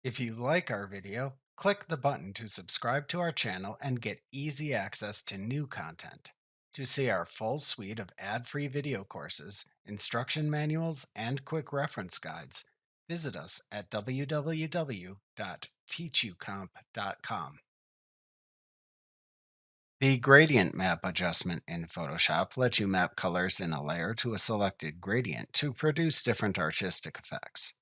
If you like our video, click the button to subscribe to our channel and get easy access to new content. To see our full suite of ad-free video courses, instruction manuals, and quick reference guides, visit us at www.teachucomp.com. The gradient map adjustment in Photoshop lets you map colors in a layer to a selected gradient to produce different artistic effects.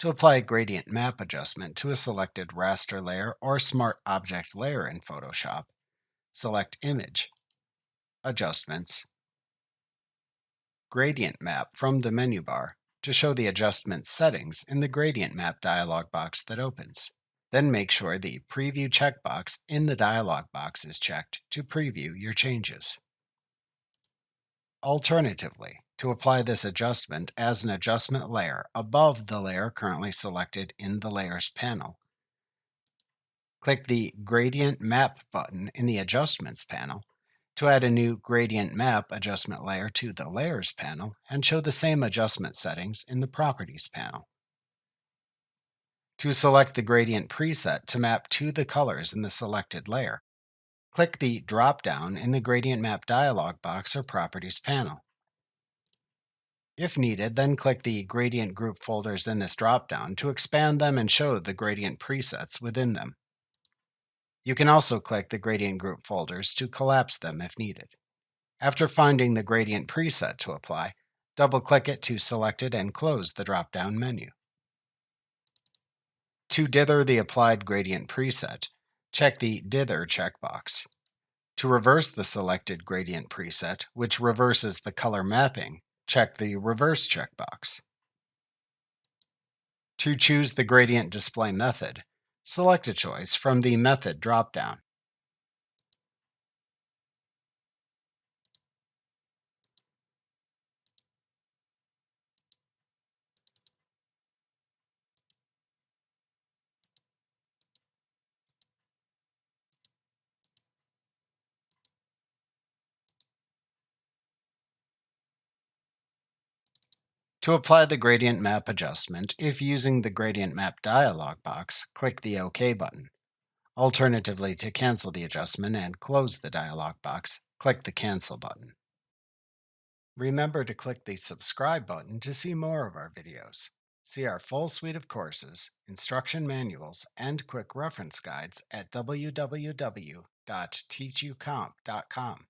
To apply a gradient map adjustment to a selected raster layer or smart object layer in Photoshop, select Image, Adjustments, Gradient Map from the menu bar to show the adjustment settings in the Gradient Map dialog box that opens. Then make sure the Preview checkbox in the dialog box is checked to preview your changes. Alternatively, to apply this adjustment as an adjustment layer above the layer currently selected in the Layers panel, click the Gradient Map button in the Adjustments panel to add a new Gradient Map adjustment layer to the Layers panel and show the same adjustment settings in the Properties panel. To select the gradient preset to map to the colors in the selected layer, click the drop-down in the Gradient Map dialog box or Properties panel. If needed, then click the Gradient Group folders in this drop-down to expand them and show the gradient presets within them. You can also click the Gradient Group folders to collapse them if needed. After finding the gradient preset to apply, double-click it to select it and close the drop-down menu. To dither the applied gradient preset, check the Dither checkbox. To reverse the selected gradient preset, which reverses the color mapping, check the Reverse checkbox. To choose the gradient display method, select a choice from the Method drop-down. To apply the gradient map adjustment, if using the gradient map dialog box, click the OK button. Alternatively, to cancel the adjustment and close the dialog box, click the Cancel button. Remember to click the subscribe button to see more of our videos. See our full suite of courses, instruction manuals, and quick reference guides at www.teachucomp.com.